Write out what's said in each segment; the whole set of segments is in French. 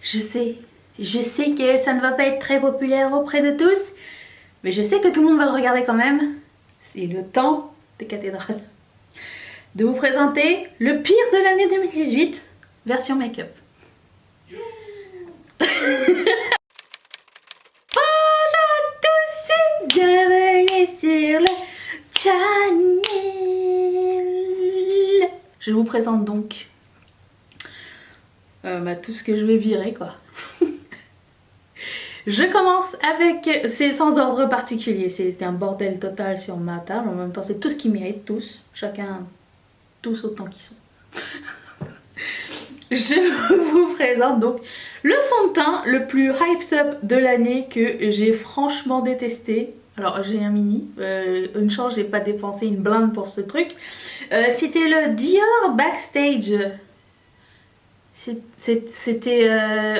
je sais que ça ne va pas être très populaire auprès de tous, mais je sais que tout le monde va le regarder quand même. C'est le temps des cathédrales. De vous présenter le pire de l'année 2018, version make-up. Bonjour à tous et bienvenue sur le channel. Je vous présente donc tout ce que je vais virer quoi. Je commence avec, c'est sans ordre particulier, c'est un bordel total sur ma table, en même temps c'est tout ce qu'ils méritent, tous, chacun, tous autant qu'ils sont. Je vous présente donc le fond de teint le plus hyped up de l'année que j'ai franchement détesté. Alors j'ai un mini, une chance j'ai pas dépensé une blinde pour ce truc. C'était le Dior Backstage. C'était...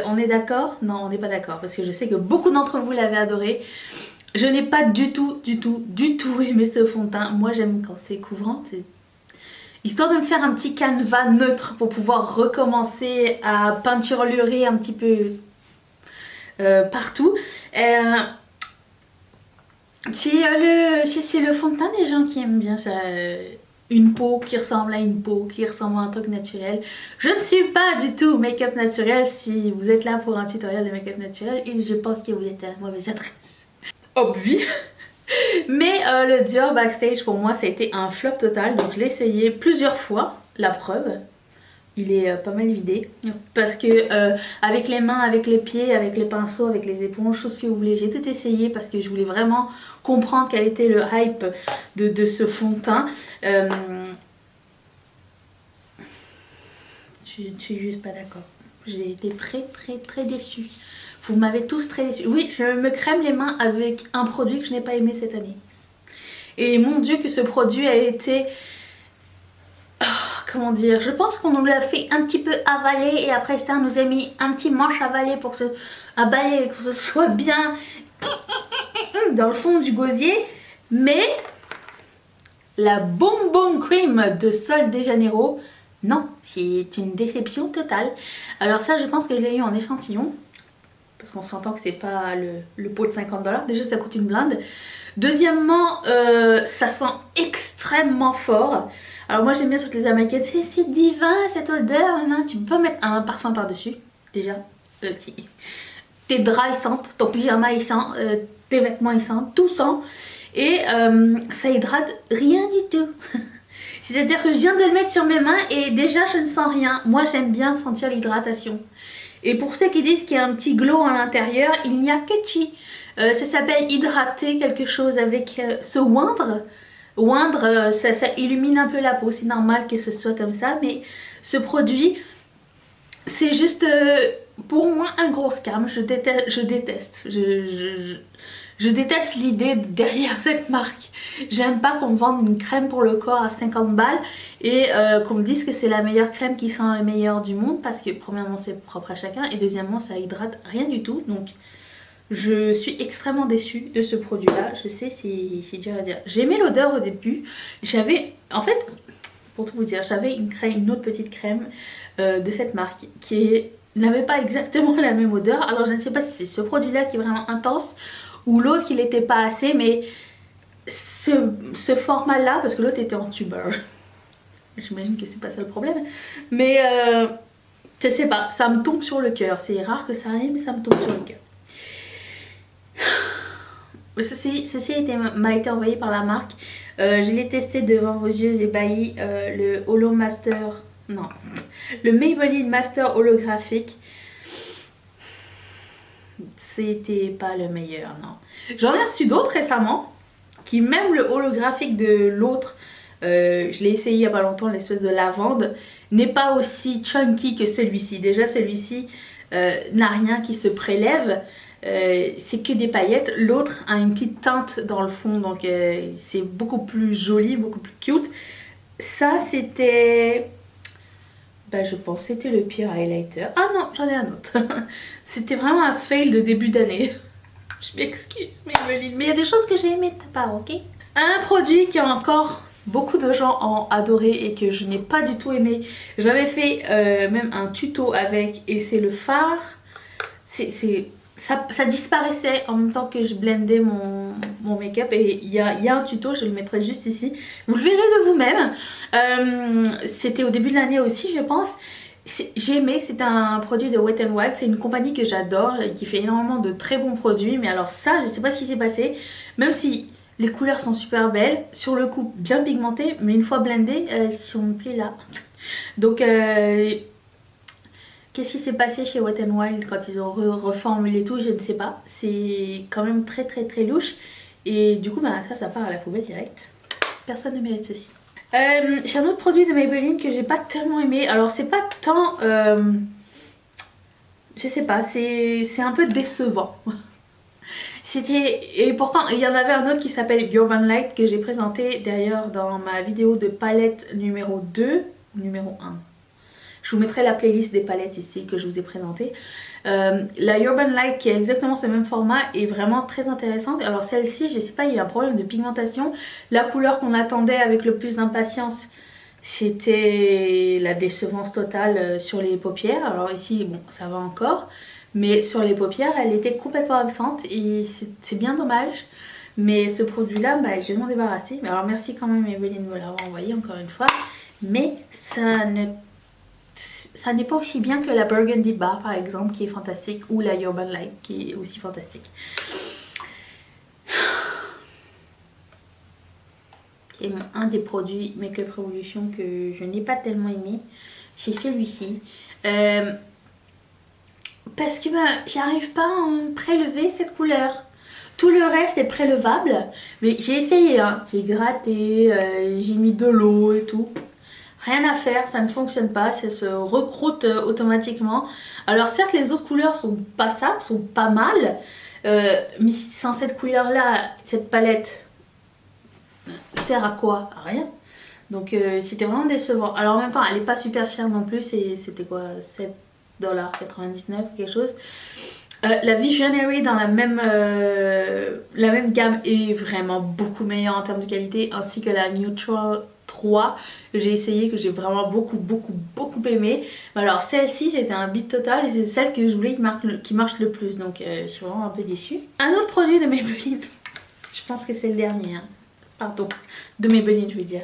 on est d'accord? Non, on n'est pas d'accord parce que je sais que beaucoup d'entre vous l'avez adoré. Je n'ai pas du tout aimé ce fond de teint. Moi j'aime quand c'est couvrant, histoire de me faire un petit canevas neutre pour pouvoir recommencer à peinturelurer un petit peu partout. C'est le fond de teint des gens qui aiment bien ça. Une peau qui ressemble à une peau, qui ressemble à un truc naturel. Je ne suis pas du tout make-up naturel. Si vous êtes là pour un tutoriel de make-up naturel, et je pense que vous êtes à la mauvaise adresse. Obvi. Mais le Dior Backstage pour moi ça a été un flop total. Donc je l'ai essayé plusieurs fois. La preuve, il est pas mal vidé. Parce que avec les mains, avec les pieds, avec les pinceaux, avec les éponges, tout ce que vous voulez, j'ai tout essayé parce que je voulais vraiment comprendre quel était le hype de ce fond de teint. Je suis juste pas d'accord. J'ai été très déçue. Vous m'avez tous très déçue. Oui, je me crème les mains avec un produit que je n'ai pas aimé cette année. Et mon Dieu que ce produit a été... comment dire, je pense qu'on nous l'a fait un petit peu avaler et après ça on nous a mis un petit manche à avaler pour que ce soit bien dans le fond du gosier. Mais la Boom Boom Cream de Sol de Janeiro, non, c'est une déception totale. Alors ça je pense que je l'ai eu en échantillon parce qu'on s'entend que c'est pas le pot de 50$, déjà ça coûte une blinde. Deuxièmement, ça sent extrêmement fort. Alors moi j'aime bien toutes les amaquettes, c'est divin cette odeur, non, tu peux pas mettre un parfum par dessus, déjà, si. Tes draps ils sentent, ton pyjama il sent, tes vêtements ils sentent, tout sent, et ça hydrate rien du tout. C'est-à-dire que je viens de le mettre sur mes mains et déjà je ne sens rien. Moi j'aime bien sentir l'hydratation. Et pour ceux qui disent qu'il y a un petit glow à l'intérieur, il n'y a que chi. Ça s'appelle hydrater quelque chose avec ce oindre. Oindre, ça illumine un peu la peau, c'est normal que ce soit comme ça, mais ce produit, c'est juste pour moi un gros scam. Je déteste l'idée derrière cette marque. J'aime pas qu'on me vende une crème pour le corps à 50 balles et qu'on me dise que c'est la meilleure crème qui sent le meilleur du monde parce que premièrement c'est propre à chacun et deuxièmement ça hydrate rien du tout. Donc je suis extrêmement déçue de ce produit là, je sais c'est dur à dire. J'aimais l'odeur au début, en fait pour tout vous dire, j'avais une autre petite crème de cette marque qui n'avait pas exactement la même odeur. Alors je ne sais pas si c'est ce produit là qui est vraiment intense ou l'autre qui n'était pas assez, mais ce format là, parce que l'autre était en tuber, j'imagine que c'est pas ça le problème, mais je sais pas, ça me tombe sur le cœur, c'est rare que ça arrive mais ça me tombe sur le cœur. Ceci m'a été envoyé par la marque. Je l'ai testé devant vos yeux ébahis. Le Holo Master, non, le Maybelline Master holographique. C'était pas le meilleur, non. J'en ai reçu d'autres récemment, qui même le holographique de l'autre, je l'ai essayé il y a pas longtemps, l'espèce de lavande, n'est pas aussi chunky que celui-ci. Déjà celui-ci n'a rien qui se prélève. C'est que des paillettes. L'autre a une petite teinte dans le fond, donc c'est beaucoup plus joli, beaucoup plus cute. Ça c'était... je pense que c'était le pire highlighter. Ah non, j'en ai un autre. C'était vraiment un fail de début d'année. Je m'excuse, mais il y a des choses que j'ai aimées de ta part, ok? Un produit qui encore beaucoup de gens ont adoré et que je n'ai pas du tout aimé. J'avais fait même un tuto avec, et c'est le fard ça disparaissait en même temps que je blendais mon make-up. Et il y a un tuto, je le mettrai juste ici. Vous le verrez de vous-même. C'était au début de l'année aussi, je pense. J'ai aimé, c'est un produit de Wet n Wild. C'est une compagnie que j'adore et qui fait énormément de très bons produits. Mais alors ça, je sais pas ce qui s'est passé. Même si les couleurs sont super belles, sur le coup bien pigmentées, mais une fois blendées, elles sont plus là. Donc... qu'est-ce qui s'est passé chez Wet n Wild quand ils ont reformulé tout, je ne sais pas. C'est quand même très très très louche. Et du coup, bah, ça part à la poubelle direct. Personne ne mérite ceci. J'ai un autre produit de Maybelline que j'ai pas tellement aimé. Alors c'est pas tant... je sais pas, c'est un peu décevant. Et pourtant, il y en avait un autre qui s'appelle Urban Light que j'ai présenté d'ailleurs dans ma vidéo de palette numéro 2, numéro 1. Je vous mettrai la playlist des palettes ici que je vous ai présentées. La Urban Light qui a exactement ce même format est vraiment très intéressante. Alors celle-ci, je sais pas, il y a un problème de pigmentation. La couleur qu'on attendait avec le plus d'impatience, c'était la décevance totale sur les paupières. Alors ici, bon, ça va encore. Mais sur les paupières, elle était complètement absente et c'est bien dommage. Mais ce produit-là, bah, je vais m'en débarrasser. Mais alors merci quand même Maybelline de me l'avoir envoyé encore une fois. Mais ça n'est pas aussi bien que la Burgundy Bar par exemple qui est fantastique, ou la Urban Light qui est aussi fantastique. Et un des produits Makeup Revolution que je n'ai pas tellement aimé, c'est celui-ci. Parce que bah, j'arrive pas à en prélever cette couleur. Tout le reste est prélevable, mais j'ai essayé, hein. J'ai gratté, j'ai mis de l'eau et tout. Rien à faire, ça ne fonctionne pas, ça se recroute automatiquement. Alors certes les autres couleurs sont passables, sont pas mal, mais sans cette couleur là, cette palette sert à quoi? À rien. Donc c'était vraiment décevant. Alors en même temps elle est pas super chère non plus, c'était quoi, 7,99$ quelque chose. La Visionary dans la même gamme est vraiment beaucoup meilleure en termes de qualité, ainsi que la Neutral 3 que j'ai essayé, que j'ai vraiment beaucoup aimé. Mais alors celle-ci c'était un beat total et c'est celle que je voulais qui marche le plus, donc je suis vraiment un peu déçue. Un autre produit de Maybelline, je pense que c'est le dernier, hein. Pardon, de Maybelline je veux dire,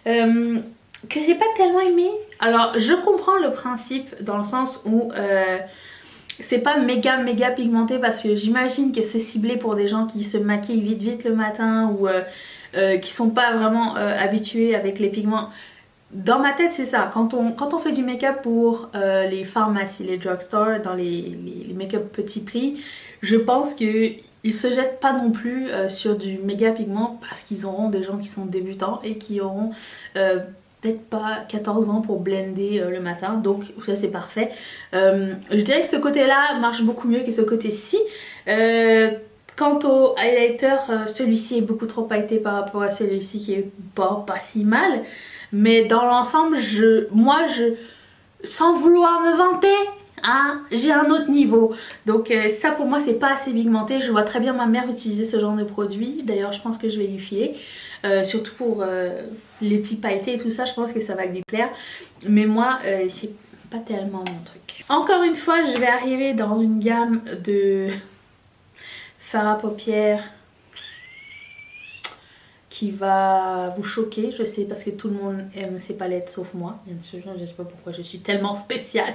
que j'ai pas tellement aimé. Alors je comprends le principe dans le sens où c'est pas méga pigmenté, parce que j'imagine que c'est ciblé pour des gens qui se maquillent vite le matin ou qui sont pas vraiment habitués avec les pigments. Dans ma tête c'est ça, quand on fait du make-up pour les pharmacies, les drugstores, dans les make-up petit prix, je pense qu'ils se jettent pas non plus sur du méga pigment, parce qu'ils auront des gens qui sont débutants et qui auront peut-être pas 14 ans pour blender le matin, donc ça c'est parfait. Je dirais que ce côté là marche beaucoup mieux que ce côté-ci. Quant au highlighter, celui-ci est beaucoup trop pailleté par rapport à celui-ci qui est pas si mal, mais dans l'ensemble moi sans vouloir me vanter, hein, j'ai un autre niveau. Donc ça pour moi c'est pas assez pigmenté. Je vois très bien ma mère utiliser ce genre de produit, d'ailleurs je pense que je vais lui filer. Surtout pour les petits pailletés et tout ça, je pense que ça va lui plaire. Mais moi, c'est pas tellement mon truc. Encore une fois, je vais arriver dans une gamme de fard à paupières qui va vous choquer, je sais, parce que tout le monde aime ces palettes sauf moi, bien sûr. Je sais pas pourquoi je suis tellement spéciale.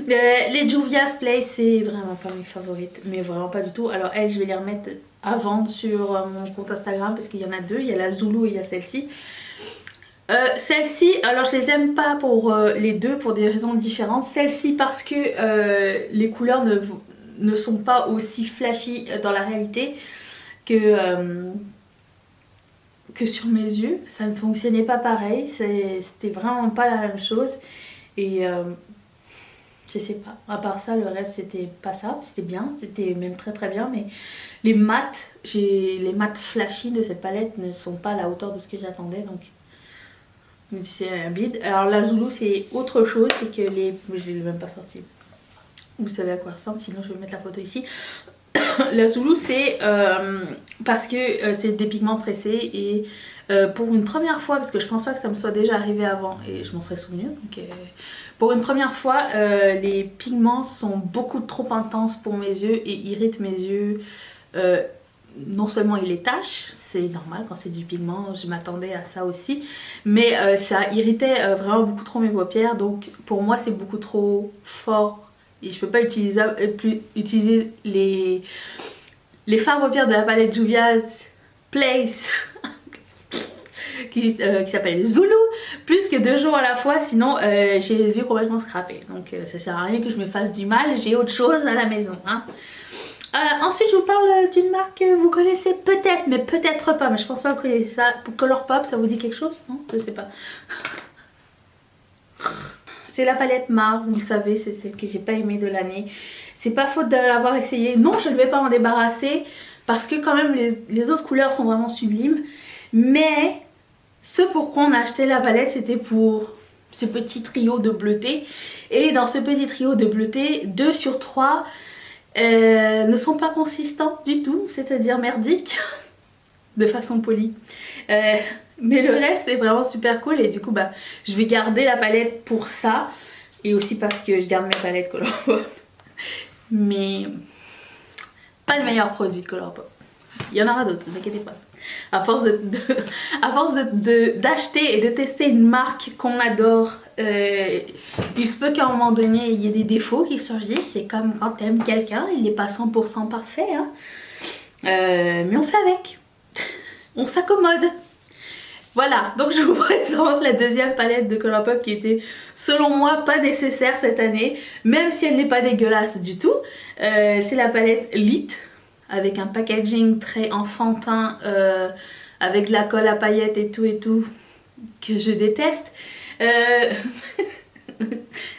Les Juvia's Place, c'est vraiment pas mes favorites, mais vraiment pas du tout. Alors elles, je vais les remettre à vendre sur mon compte Instagram, parce qu'il y en a deux, il y a la Zulu et il y a celle-ci. Celle-ci, alors je les aime pas pour les deux pour des raisons différentes. Celle-ci parce que les couleurs ne sont pas aussi flashy dans la réalité que sur mes yeux. Ça ne fonctionnait pas pareil, c'était vraiment pas la même chose. Et je sais pas, à part ça le reste c'était pas ça, c'était bien, c'était même très bien, mais les mats flashy de cette palette ne sont pas à la hauteur de ce que j'attendais, donc c'est un bide. Alors la Zulu c'est autre chose, c'est que je vais même pas sortir. Vous savez à quoi ça ressemble, sinon je vais mettre la photo ici. La Zulu c'est parce que c'est des pigments pressés et pour une première fois, parce que je pense pas que ça me soit déjà arrivé avant et je m'en serais souvenu, donc pour une première fois les pigments sont beaucoup trop intenses pour mes yeux et irritent mes yeux. Non seulement il les tache, c'est normal quand c'est du pigment, je m'attendais à ça aussi, mais ça irritait vraiment beaucoup trop mes paupières, donc pour moi c'est beaucoup trop fort et je peux pas utiliser les fards paupières de la palette Juvia's Place qui s'appelle Zulu plus que 2 jours à la fois, sinon j'ai les yeux complètement scrapés, donc ça sert à rien que je me fasse du mal, j'ai autre chose à la maison, hein. Ensuite je vous parle d'une marque que vous connaissez peut-être, mais peut-être pas, mais je pense pas que vous connaissez ça. Pour Colourpop, ça vous dit quelque chose? Non, je sais pas. C'est la palette Mar, vous le savez, c'est celle que j'ai pas aimée de l'année. C'est pas faute de l'avoir essayé, non je ne vais pas m'en débarrasser, parce que quand même les autres couleurs sont vraiment sublimes. Mais ce pourquoi on a acheté la palette, c'était pour ce petit trio de bleuté. Et dans ce petit trio de bleuté, 2 sur 3... ne sont pas consistants du tout, c'est-à-dire merdiques, de façon polie. Mais le reste est vraiment super cool et du coup bah, je vais garder la palette pour ça et aussi parce que je garde mes palettes Colourpop. Mais pas le meilleur produit de Colourpop. Il y en aura d'autres, ne vous inquiétez pas. À force d'acheter et de tester une marque qu'on adore, il se peut qu'à un moment donné il y ait des défauts qui surgissent. C'est comme quand tu aimes quelqu'un, il n'est pas 100% parfait, hein. Mais on fait avec. On s'accommode. Voilà, donc je vous présente la deuxième palette de Colourpop qui était selon moi pas nécessaire cette année, même si elle n'est pas dégueulasse du tout. C'est la palette Lit, avec un packaging très enfantin, avec de la colle à paillettes et tout, que je déteste.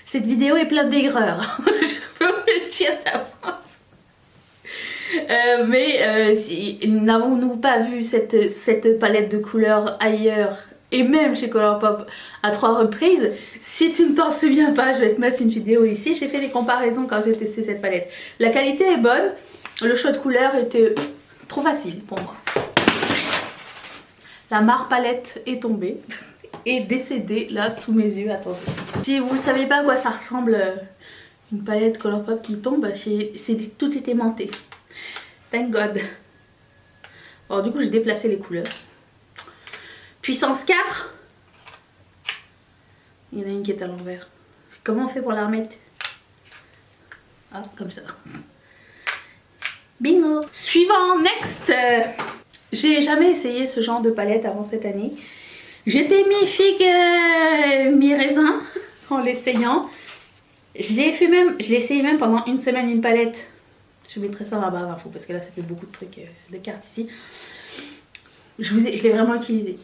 Cette vidéo est pleine d'aigreur, je peux vous le dire d'avance. Si n'avons-nous pas vu cette palette de couleurs ailleurs et même chez Colourpop à 3 reprises? Si tu ne t'en souviens pas, je vais te mettre une vidéo ici. J'ai fait des comparaisons quand j'ai testé cette palette. La qualité est bonne, le choix de couleurs était trop facile pour moi. La Mar palette est tombée et décédée là sous mes yeux. Attendez. Si vous ne savez pas à quoi ça ressemble une palette Colourpop qui tombe, c'est tout est aimanté. Thank God. Alors du coup j'ai déplacé les couleurs. Puissance 4. Il y en a une qui est à l'envers. Comment on fait pour la remettre? Ah, comme ça. Bingo. Suivant, next. J'ai jamais essayé ce genre de palette avant cette année. J'étais mi-figue, mi-raisin en l'essayant. Je l'ai essayé même pendant une semaine une palette. Je mettrai ça dans la barre d'infos parce que là ça fait beaucoup de trucs de cartes ici. Je l'ai vraiment utilisé.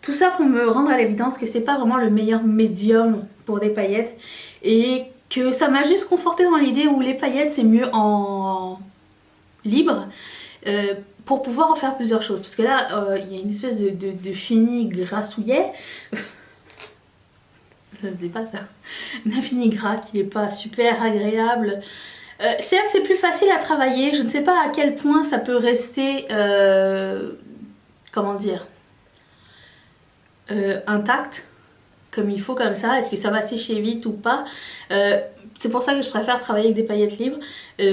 Tout ça pour me rendre à l'évidence que c'est pas vraiment le meilleur médium pour des paillettes et que ça m'a juste conforté dans l'idée où les paillettes c'est mieux en libre pour pouvoir en faire plusieurs choses. Parce que là il y a une espèce de fini grassouillet. Ça se dépasse ça. Un fini gras qui n'est pas super agréable. Certes c'est plus facile à travailler, je ne sais pas à quel point ça peut rester, comment dire, intact comme il faut comme ça, est-ce que ça va sécher vite ou pas. C'est pour ça que je préfère travailler avec des paillettes libres,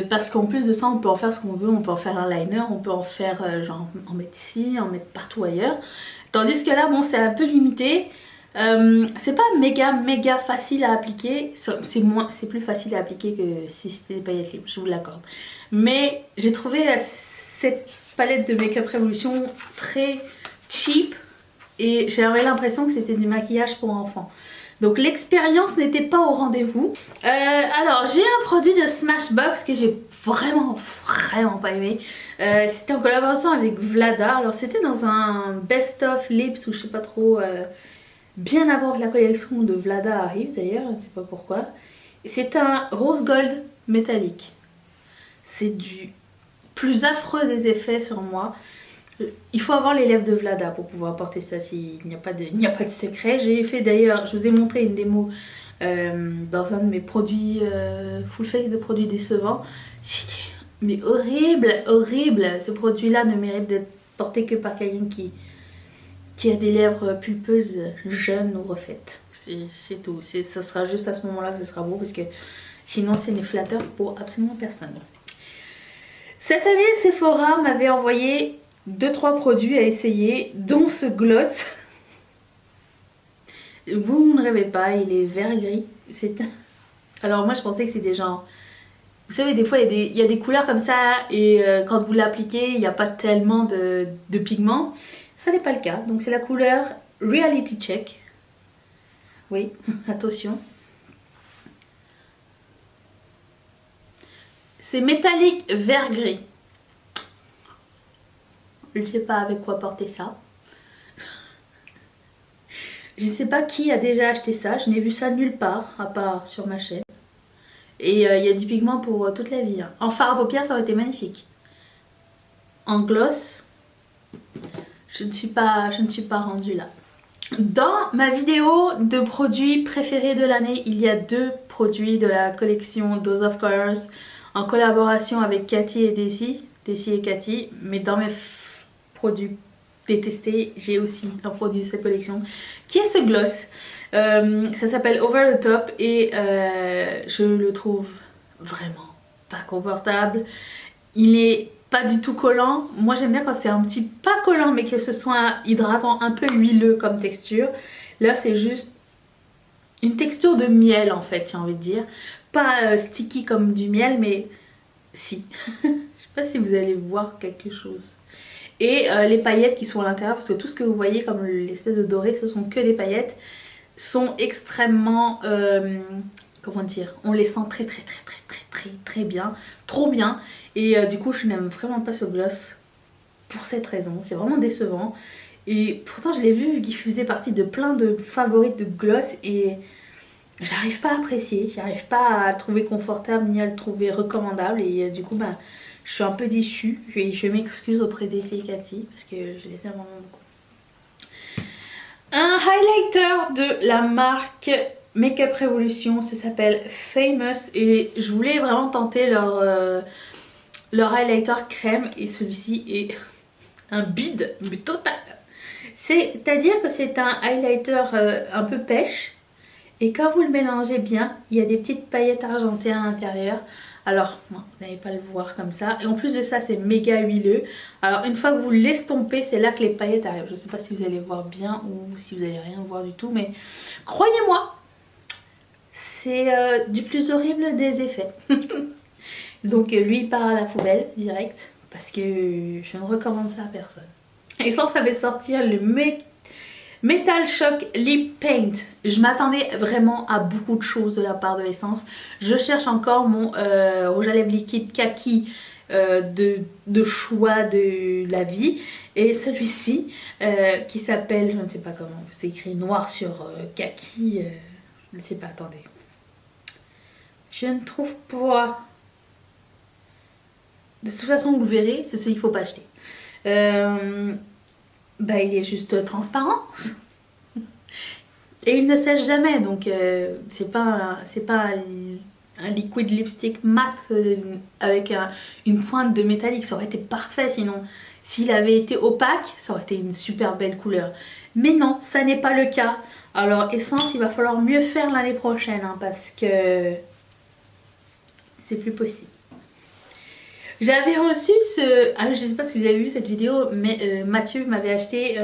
parce qu'en plus de ça on peut en faire ce qu'on veut, on peut en faire un liner, on peut en faire genre en mettre ici, en mettre partout ailleurs. Tandis que là bon c'est un peu limité. C'est pas méga facile à appliquer, c'est plus facile à appliquer que si c'était des paillettes libres, je vous l'accorde. Mais j'ai trouvé cette palette de Makeup Revolution très cheap et j'avais l'impression que c'était du maquillage pour enfants. Donc l'expérience n'était pas au rendez-vous. Alors j'ai un produit de Smashbox que j'ai vraiment pas aimé. C'était en collaboration avec Vlada. Alors c'était dans un Best of Lips ou je sais pas trop... bien avant que la collection de Vlada arrive d'ailleurs, je ne sais pas pourquoi. C'est un rose gold métallique. C'est du plus affreux des effets sur moi. Il faut avoir les lèvres de Vlada pour pouvoir porter ça, s'il n'y a pas de secret. J'ai fait d'ailleurs, je vous ai montré une démo dans un de mes produits full face de produits décevants. C'était Mais horrible, horrible. Ce produit-là ne mérite d'être porté que par quelqu'un qui a des lèvres pulpeuses, jeunes ou refaites. C'est tout. Ça sera juste à ce moment-là que ce sera beau parce que sinon c'est n'est flatteur pour absolument personne. Cette année, Sephora m'avait envoyé 2-3 produits à essayer, dont ce gloss. Vous ne rêvez pas, il est vert-gris. Alors moi je pensais que c'était genre... Vous savez, des fois il y a des couleurs comme ça et quand vous l'appliquez, il n'y a pas tellement de pigments. Ça n'est pas le cas. Donc c'est la couleur Reality Check. Oui, attention. C'est métallique vert-gris. Je ne sais pas avec quoi porter ça. Je ne sais pas qui a déjà acheté ça. Je n'ai vu ça nulle part, à part sur ma chaîne. Et il y a du pigment pour toute la vie. Hein. En fard à paupières, ça aurait été magnifique. En gloss, je ne suis pas rendue là. Dans ma vidéo de produits préférés de l'année, il y a 2 produits de la collection Dose of Colors en collaboration avec Cathy et Daisy et Cathy. Mais dans mes produits détestés, j'ai aussi un produit de cette collection qui est ce gloss. Ça s'appelle Over the Top et je le trouve vraiment pas confortable. Il est pas du tout collant. Moi j'aime bien quand c'est un petit pas collant mais que ce soit hydratant, un peu huileux comme texture. Là c'est juste une texture de miel en fait, j'ai envie de dire. Pas sticky comme du miel mais si. Je sais pas si vous allez voir quelque chose. Et les paillettes qui sont à l'intérieur, parce que tout ce que vous voyez comme l'espèce de doré, ce sont que des paillettes, sont extrêmement, comment dire, on les sent très bien, trop bien. Et du coup je n'aime vraiment pas ce gloss pour cette raison, c'est vraiment décevant. Et pourtant je l'ai vu qu'il faisait partie de plein de favorites de gloss et j'arrive pas à apprécier, j'arrive pas à le trouver confortable ni à le trouver recommandable. Et du coup bah, je suis un peu déçue, je m'excuse auprès d'Essay et Cathy parce que je les aime vraiment beaucoup. Un highlighter de la marque Makeup Revolution, ça s'appelle Famous et je voulais vraiment tenter leur highlighter crème et celui-ci est un bide mais total. C'est-à-dire que c'est un highlighter un peu pêche et quand vous le mélangez bien, il y a des petites paillettes argentées à l'intérieur. Alors, bon, vous n'allez pas le voir comme ça. Et en plus de ça, c'est méga huileux. Alors, une fois que vous l'estompez, c'est là que les paillettes arrivent. Je ne sais pas si vous allez voir bien ou si vous n'allez rien voir du tout. Mais croyez-moi, c'est du plus horrible des effets. Donc, lui, il part à la poubelle, direct. Parce que je ne recommande ça à personne. Et ça avait sortir le Metal Shock Lip Paint. Je m'attendais vraiment à beaucoup de choses de la part de Essence. Je cherche encore mon rouge à lèvres liquide kaki de choix de la vie. Et celui-ci qui s'appelle, je ne sais pas comment, c'est écrit noir sur kaki. Je ne sais pas, attendez. Je ne trouve pas. De toute façon, vous le verrez, c'est celui qu'il ne faut pas acheter. Bah, il est juste transparent et il ne sèche jamais donc c'est pas un liquid lipstick mat avec une pointe de métallique. Ça aurait été parfait, sinon s'il avait été opaque ça aurait été une super belle couleur, mais non, ça n'est pas le cas. Alors Essence, il va falloir mieux faire l'année prochaine hein, parce que c'est plus possible. J'avais reçu ce... Ah, je sais pas si vous avez vu cette vidéo, mais Mathieu m'avait acheté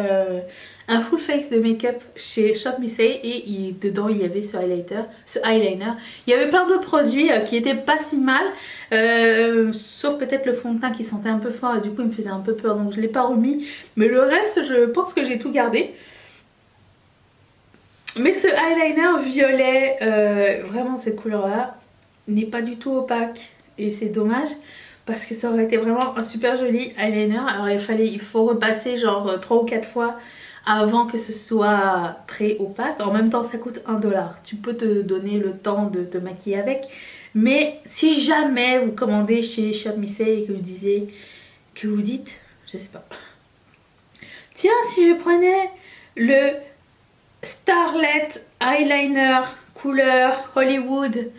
un full face de make-up chez Shop Missy et dedans il y avait ce eyeliner. Il y avait plein d'autres produits qui étaient pas si mal, sauf peut-être le fond de teint qui sentait un peu fort et du coup il me faisait un peu peur donc je l'ai pas remis. Mais le reste, je pense que j'ai tout gardé. Mais ce eyeliner violet, vraiment cette couleur là, n'est pas du tout opaque et c'est dommage. Parce que ça aurait été vraiment un super joli eyeliner. Alors il faut repasser genre 3 ou 4 fois avant que ce soit très opaque. En même temps ça coûte 1 $. Tu peux te donner le temps de te maquiller avec. Mais si jamais vous commandez chez Shop Missy et que vous dites, je sais pas. Tiens, si je prenais le Starlet Eyeliner couleur Hollywood,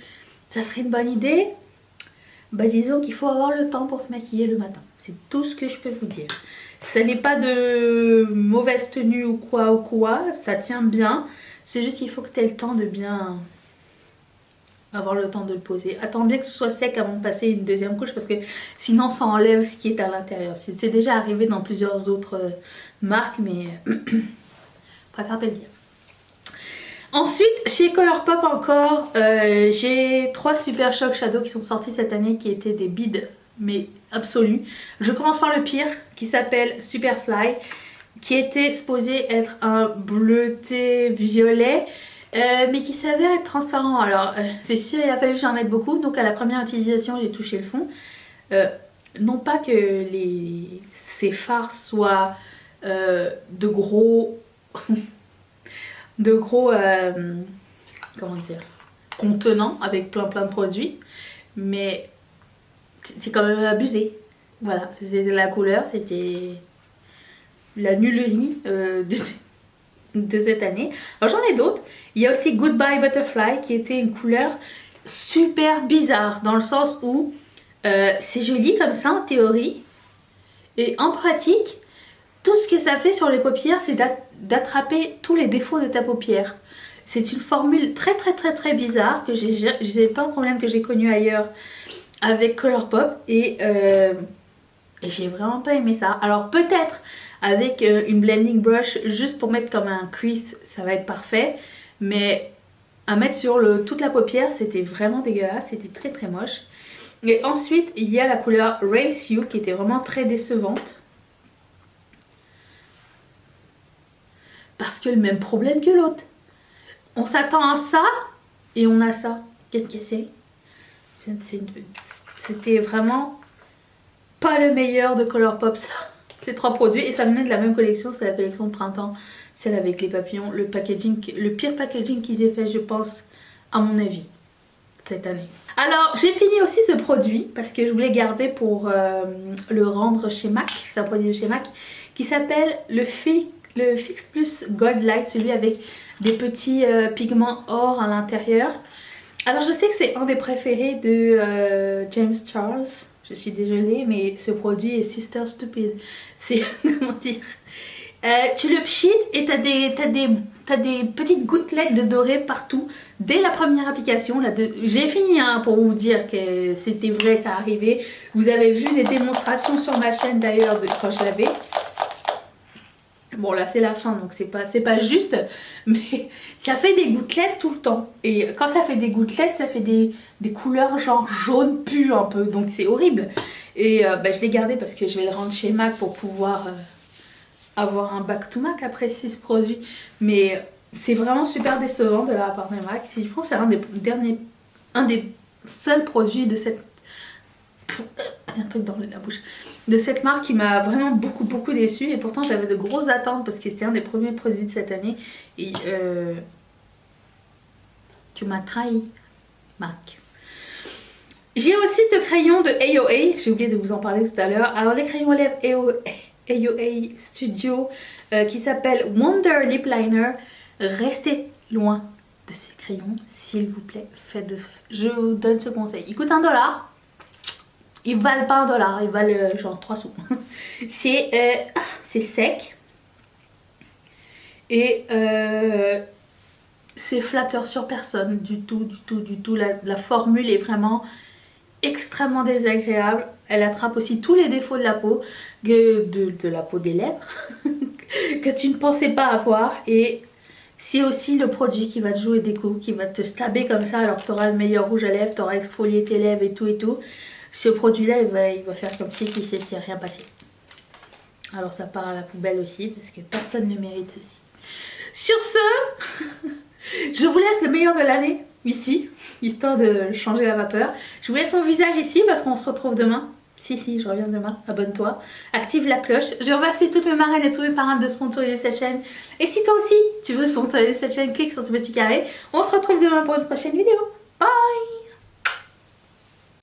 ça serait une bonne idée. Bah disons qu'il faut avoir le temps pour se maquiller le matin. C'est tout ce que je peux vous dire. Ce n'est pas de mauvaise tenue ou quoi, ça tient bien. C'est juste qu'il faut que tu aies le temps de bien avoir le temps de le poser. Attends bien que ce soit sec avant de passer une deuxième couche parce que sinon ça enlève ce qui est à l'intérieur. C'est déjà arrivé dans plusieurs autres marques, mais je préfère te le dire. Ensuite, chez Colourpop encore, j'ai 3 Super Shock Shadow qui sont sortis cette année qui étaient des bides, mais absolus. Je commence par le pire qui s'appelle Superfly, qui était supposé être un bleuté violet, mais qui s'avère être transparent. Alors, c'est sûr, il a fallu que j'en mette beaucoup, donc à la première utilisation, j'ai touché le fond. Non pas que ces fards soient de gros... comment dire, contenant avec plein de produits, mais c'est quand même abusé. Voilà, c'était la couleur, c'était la nullerie de cette année. Alors j'en ai d'autres. Il y a aussi Goodbye Butterfly qui était une couleur super bizarre dans le sens où c'est joli comme ça en théorie et en pratique tout ce que ça fait sur les paupières, c'est d'attraper tous les défauts de ta paupière. C'est une formule très bizarre que j'ai pas un problème que j'ai connu ailleurs avec Colourpop et j'ai vraiment pas aimé ça. Alors peut-être avec une blending brush juste pour mettre comme un crease, ça va être parfait, mais à mettre sur toute la paupière, c'était vraiment dégueulasse, c'était très moche. Et ensuite, il y a la couleur Race You qui était vraiment très décevante. Parce que le même problème que l'autre. On s'attend à ça et on a ça. Qu'est-ce que c'est? C'était vraiment pas le meilleur de Colourpop ça. Ces 3 produits et ça venait de la même collection, c'est la collection de printemps, celle avec les papillons, le pire packaging qu'ils aient fait je pense à mon avis cette année. Alors j'ai fini aussi ce produit parce que je voulais garder pour le rendre chez MAC, c'est un produit de chez MAC qui s'appelle le Fix Plus Gold Light, celui avec des petits pigments or à l'intérieur. Alors je sais que c'est un des préférés de James Charles, je suis désolée mais ce produit est Sister Stupid. C'est, comment dire, tu le pchites et t'as des petites gouttelettes de doré partout dès la première application. J'ai fini hein, pour vous dire que c'était vrai, ça arrivait. Vous avez vu des démonstrations sur ma chaîne d'ailleurs de quand je l'avais. Bon là c'est la fin donc c'est pas juste, mais ça fait des gouttelettes tout le temps. Et quand ça fait des gouttelettes ça fait des couleurs genre jaune pu un peu, donc c'est horrible. Et je l'ai gardé parce que je vais le rendre chez MAC pour pouvoir avoir un back to MAC après ce produit. Mais c'est vraiment super décevant de la part de MAC. Je pense que c'est un des seuls produits de cette... un truc dans la bouche de cette marque qui m'a vraiment beaucoup déçue et pourtant j'avais de grosses attentes parce que c'était un des premiers produits de cette année et tu m'as trahi MAC. J'ai aussi ce crayon de AOA, j'ai oublié de vous en parler tout à l'heure. Alors les crayons lèvres AOA Studio qui s'appelle Wonder Lip Liner. Restez loin de ces crayons s'il vous plaît, je vous donne ce conseil. Il coûte $1. Ils valent pas $1, ils valent genre 3 sous. C'est sec. Et c'est flatteur sur personne du tout. La formule est vraiment extrêmement désagréable. Elle attrape aussi tous les défauts de la peau, de la peau des lèvres, que tu ne pensais pas avoir. Et c'est aussi le produit qui va te jouer des coups, qui va te stabber comme ça alors que tu auras le meilleur rouge à lèvres, tu auras exfolié tes lèvres et tout. Ce produit-là, il va faire comme si il ne s'était rien passé. Alors ça part à la poubelle aussi, parce que personne ne mérite ceci. Sur ce, je vous laisse le meilleur de l'année, ici, histoire de changer la vapeur. Je vous laisse mon visage ici, parce qu'on se retrouve demain. Si, je reviens demain, abonne-toi, active la cloche. Je remercie toutes mes marraines et tous mes parrains de sponsoriser cette chaîne. Et si toi aussi, tu veux sponsoriser cette chaîne, clique sur ce petit carré. On se retrouve demain pour une prochaine vidéo.